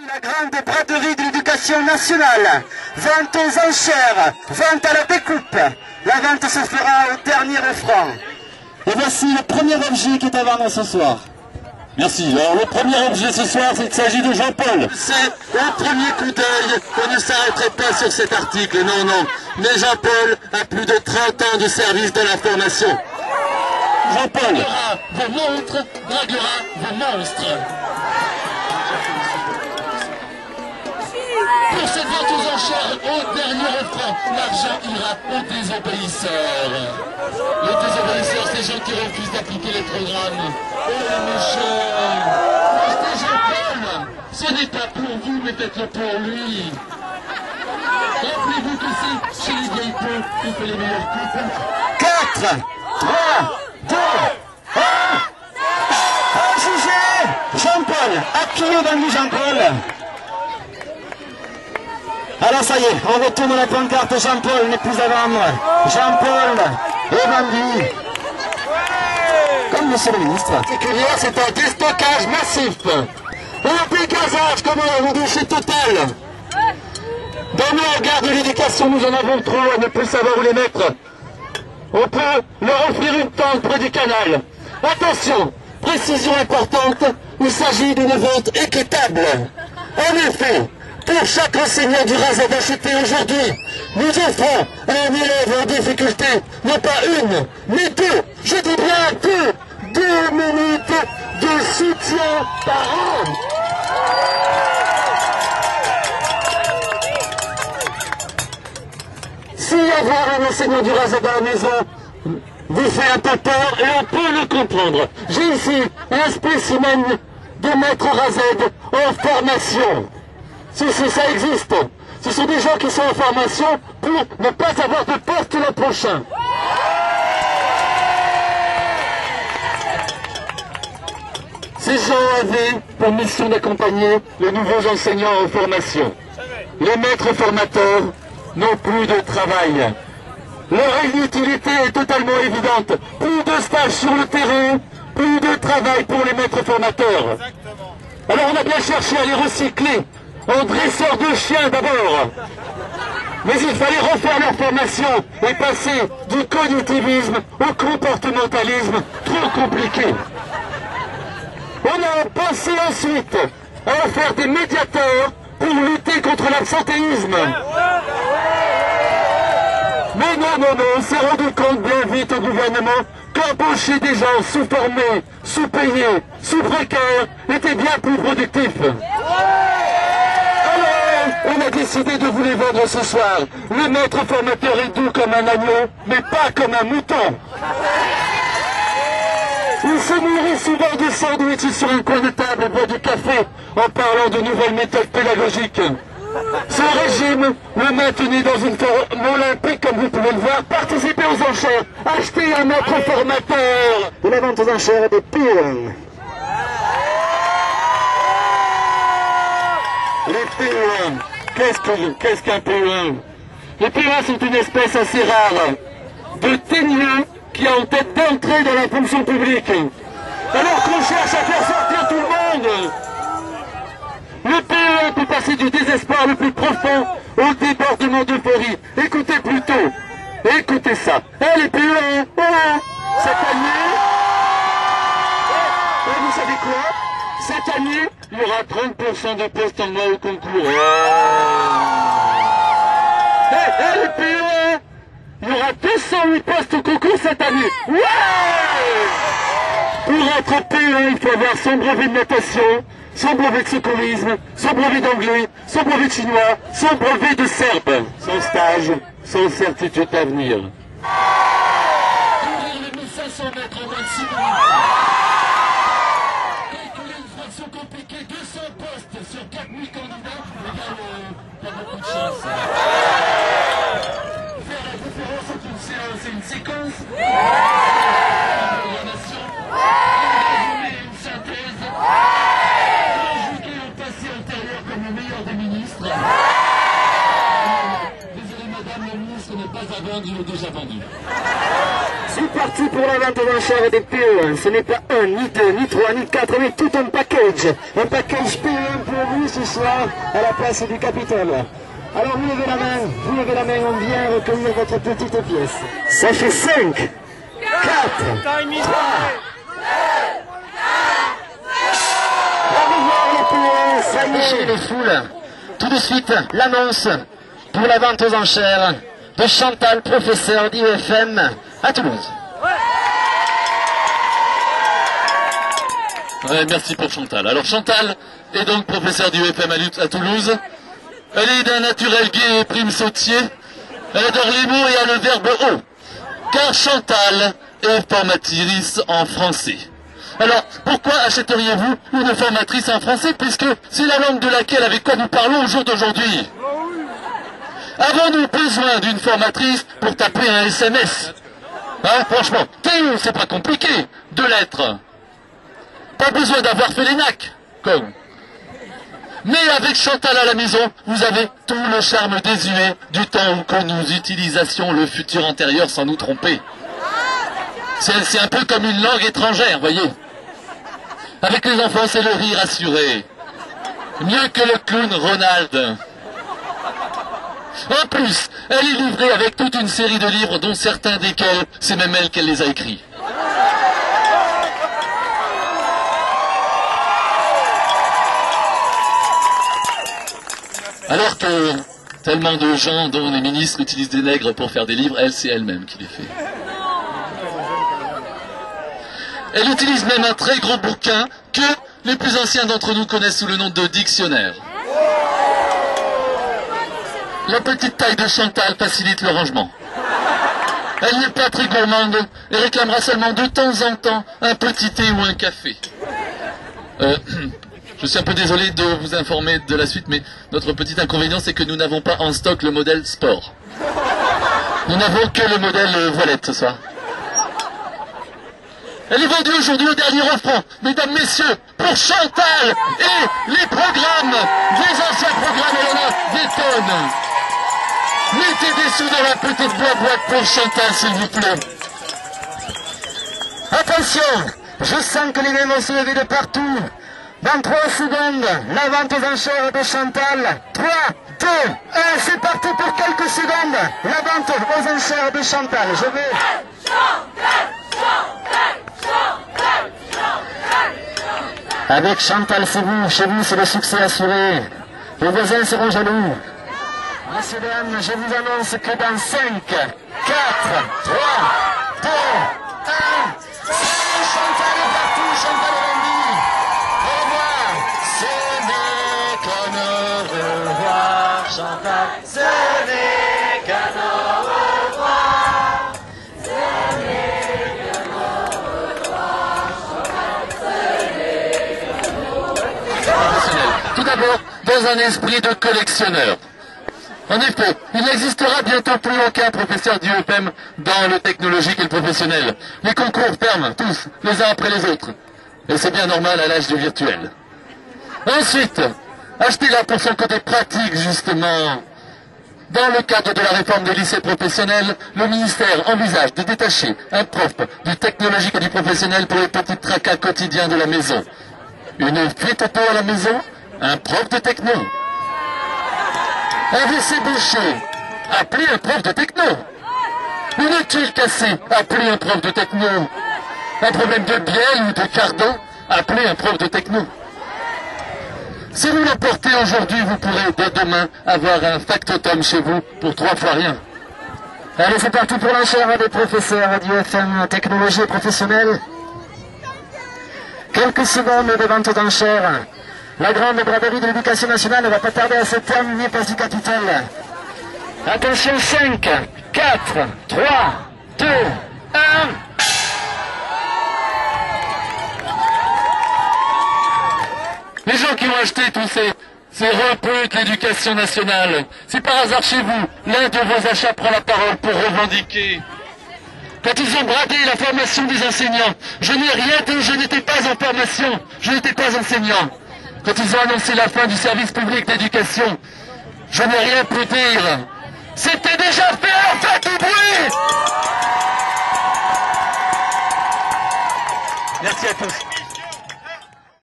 La grande braderie de l'éducation nationale, vente aux enchères, vente à la découpe. La vente se fera au dernier refrain. Et voici le premier objet qui est à vendre ce soir. Merci. Alors le premier objet ce soir, il s'agit de Jean-Paul. C'est au premier coup d'œil qu'on ne s'arrêterait pas sur cet article, non, non. Mais Jean-Paul a plus de 30 ans de service de la formation. Jean-Paul. Draguera vos montres, draguera vos monstres. Pour cette vente aux enchères, au dernier refrain, l'argent ira aux désobéisseurs. Les désobéisseurs, c'est gens qui refusent d'appliquer les programmes. Oh les méchants! Achetez Jean-Paul! Ce n'est pas pour vous, mais faites-le pour lui. Rappelez-vous que c'est chez les vieilles peaux qu'on fait les meilleurs coups. 4, 3, 2, 1. À juger Jean-Paul. À qui est vendu Jean-Paul? Alors ça y est, on retourne la pancarte. Jean-Paul n'est plus à vendre. Jean-Paul est vendu. Comme monsieur le ministre. C'est un déstockage massif. Un dégazage comme un déchet total. Dans nos regards de l'éducation, nous en avons trop à ne plus savoir où les mettre. On peut leur offrir une tente près du canal. Attention, précision importante, il s'agit d'une vente équitable. En effet, pour chaque enseignant du RASED acheté aujourd'hui, nous offrons à un élève en difficulté, non pas une, mais deux, je dis bien deux minutes de soutien par an. Si avoir un enseignant du RASED à la maison vous fait un peu peur, et on peut le comprendre. J'ai ici un spécimen de maître RASED en formation. Si ça existe. Ce sont des gens qui sont en formation pour ne pas avoir de poste l'an prochain. Ces gens avaient pour mission d'accompagner les nouveaux enseignants en formation. Les maîtres formateurs n'ont plus de travail. Leur inutilité est totalement évidente. Plus de stages sur le terrain, plus de travail pour les maîtres formateurs. Alors on a bien cherché à les recycler en dresseurs de chiens d'abord. Mais il fallait refaire leur formation et passer du cognitivisme au comportementalisme, trop compliqué. On a pensé ensuite à en faire des médiateurs pour lutter contre l'absentéisme. Mais non, on s'est rendu compte bien vite au gouvernement qu'embaucher des gens sous-formés, sous-payés, sous-précaires était bien plus productif. On a décidé de vous les vendre ce soir. Le maître formateur est doux comme un agneau, mais pas comme un mouton. Il se nourrit souvent de sandwichs sur un coin de table et boit du café en parlant de nouvelles méthodes pédagogiques. Ce régime le maintenait dans une forme olympique, comme vous pouvez le voir. Participez aux enchères, achetez un maître formateur. Et la vente aux enchères des PE1. Les PE1, qu'est-ce qu'un PE1? Les PE1 sont une espèce assez rare de teigneux qui a en tête d'entrer dans la fonction publique. Alors qu'on cherche à faire sortir tout le monde. Le PE1 peut passer du désespoir le plus profond au débordement d'euphorie. Écoutez plutôt, écoutez ça. Les PE1, cette année, vous savez quoi? Cette année, il y aura 30% de postes en moins au concours. Les PE1, il y aura 208 postes au concours cette année. Ouais! Pour être PE1, il faut avoir son brevet de natation, son brevet de secourisme, son brevet d'anglais, son brevet de chinois, son brevet de serbe, son stage, son certitude d'avenir. Courir les 1500 mètres en 26 minutes. Calculer une fraction compliquée, 200 postes sur 4000 candidats, pas beaucoup de chance. Faire la différence entre une séance et une séquence. Une synthèse. Conjuguer au passé antérieur comme le meilleur des ministres. Désolé madame, le ministre n'est pas à vendre, il est déjà vendu. C'est parti pour la vente aux enchères des PE1. Ce n'est pas 1, ni 2, ni 3, ni 4, mais tout un package. Un package PE1 pour vous ce soir à la place du Capitole. Alors vous levez la main, on vient recueillir votre petite pièce. Ça fait 5, 4, 3, ça y est, les foules. Tout de suite, l'annonce pour la vente aux enchères de Chantal, professeur d'IEFM à Toulouse. Ouais, merci pour Chantal. Alors Chantal est donc professeure d'IEFM à Toulouse. Elle est d'un naturel gai et prime sautier. Elle adore les mots et a le verbe haut. Car Chantal est formatrice en français. Alors, pourquoi achèteriez-vous une formatrice en français, puisque c'est la langue de laquelle, avec quoi nous parlons au jour d'aujourd'hui? Avons-nous besoin d'une formatrice pour taper un SMS? Hein, franchement, Théo, c'est pas compliqué. 2 lettres. Pas besoin d'avoir fait l'ENAC, comme. Mais avec Chantal à la maison, vous avez tout le charme désuet du temps où nous utilisations le futur antérieur sans nous tromper. C'est un peu comme une langue étrangère, voyez. Avec les enfants, c'est le rire assuré. Mieux que le clown Ronald. En plus, elle est livrée avec toute une série de livres, dont certains desquels, c'est même elle qu'elle les a écrits. Alors que tellement de gens, dont les ministres, utilisent des nègres pour faire des livres, elle, c'est elle-même qui les fait. Elle utilise même un très gros bouquin que les plus anciens d'entre nous connaissent sous le nom de dictionnaire. La petite taille de Chantal facilite le rangement. Elle n'est pas très gourmande et réclamera seulement de temps en temps un petit thé ou un café. Je suis un peu désolé de vous informer de la suite, mais notre petit inconvénient, c'est que nous n'avons pas en stock le modèle sport. Nous n'avons que le modèle voilette ce soir. Elle est vendue aujourd'hui au dernier refrain, mesdames, messieurs, pour Chantal et les programmes, les anciens programmes, il y en a des tonnes. Mettez des sous dans la petite boîte pour Chantal, s'il vous plaît. Attention, je sens que les mains vont se lever de partout. Dans 3 secondes, la vente aux enchères de Chantal. 3, 2, 1, c'est parti pour quelques secondes. La vente aux enchères de Chantal. Je vais... Avec Chantal, c'est vous. Chez vous, c'est le succès assuré. Les voisins seront jaloux. Messieurs, dames, je vous annonce que dans 5, 4, 3, 2, 1, Chantal est partout, Chantal est vendue. Au revoir. Ce n'est qu'un au revoir, Chantal. Ce n'est qu'un au revoir. Ce n'est qu'un au revoir, Chantal. Tout d'abord, dans un esprit de collectionneur. En effet, il n'existera bientôt plus aucun professeur d'IEFM dans le technologique et le professionnel. Les concours ferment tous, les uns après les autres. Et c'est bien normal à l'âge du virtuel. Ensuite, achetez-la pour son côté pratique, justement. Dans le cadre de la réforme des lycées professionnels, le ministère envisage de détacher un prof du technologique et du professionnel pour les petits tracas quotidiens de la maison. Une fuite auto à la maison, un prof de techno. Un WC bouché, appelez un prof de techno. Une tuile cassée, appelez un prof de techno. Un problème de bielle ou de cardan, appelez un prof de techno. Si vous l'emportez aujourd'hui, vous pourrez dès demain avoir un factotum chez vous pour 3 fois rien. Allez, c'est parti pour l'enchère des professeurs d'IEFM technologie professionnelle. Quelques secondes de vente d'enchères. La grande braderie de l'éducation nationale ne va pas tarder à se terminer, place du Capitole. Attention, 5, 4, 3, 2, 1. Les gens qui ont acheté tous ces reputes de l'éducation nationale, si par hasard chez vous, l'un de vos achats prend la parole pour revendiquer. Quand ils ont bradé la formation des enseignants, je n'ai rien dit, je n'étais pas en formation, je n'étais pas enseignant. Quand ils ont annoncé la fin du service public d'éducation, je n'ai rien pu dire. C'était déjà fait, faites du bruit! Merci à tous.